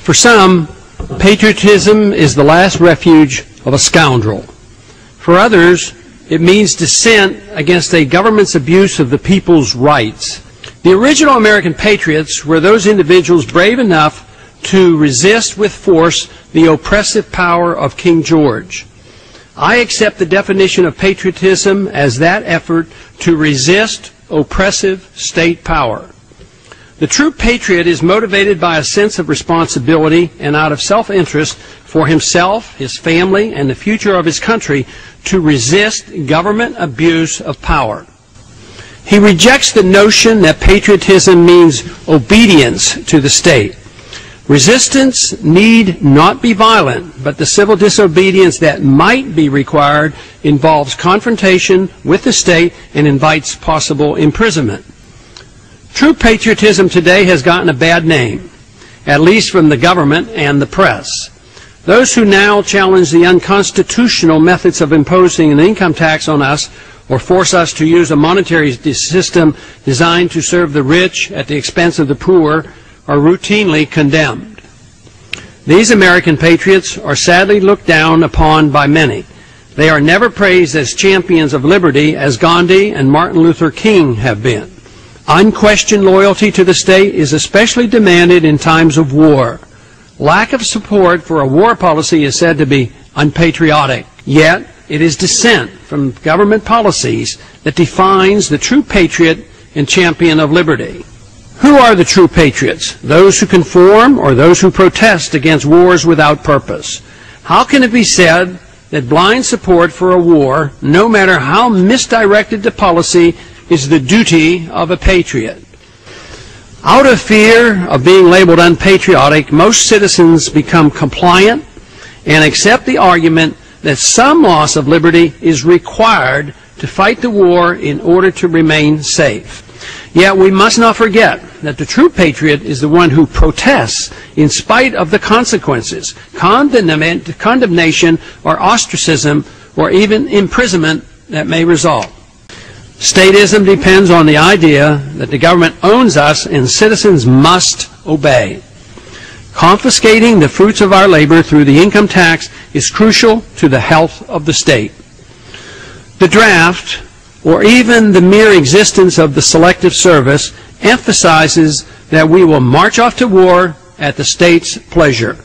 For some, patriotism is the last refuge of a scoundrel. For others, it means dissent against a government's abuse of the people's rights. The original American patriots were those individuals brave enough to resist with force the oppressive power of King George. I accept the definition of patriotism as that effort to resist oppressive state power. The true patriot is motivated by a sense of responsibility and out of self-interest for himself, his family, and the future of his country to resist government abuse of power. He rejects the notion that patriotism means obedience to the state. Resistance need not be violent, but the civil disobedience that might be required involves confrontation with the state and invites possible imprisonment. True patriotism today has gotten a bad name, at least from the government and the press. Those who now challenge the unconstitutional methods of imposing an income tax on us or force us to use a monetary system designed to serve the rich at the expense of the poor are routinely condemned. These American patriots are sadly looked down upon by many. They are never praised as champions of liberty as Gandhi and Martin Luther King have been. Unquestioned loyalty to the state is especially demanded in times of war. Lack of support for a war policy is said to be unpatriotic. Yet, it is dissent from government policies that defines the true patriot and champion of liberty. Who are the true patriots? Those who conform or those who protest against wars without purpose? How can it be said that blind support for a war, no matter how misdirected the policy, is the duty of a patriot? Out of fear of being labeled unpatriotic, most citizens become compliant and accept the argument that some loss of liberty is required to fight the war in order to remain safe. Yet we must not forget that the true patriot is the one who protests in spite of the consequences, condemnation or ostracism or even imprisonment that may result. Statism depends on the idea that the government owns us and citizens must obey. Confiscating the fruits of our labor through the income tax is crucial to the health of the state. The draft, or even the mere existence of the Selective Service, emphasizes that we will march off to war at the state's pleasure.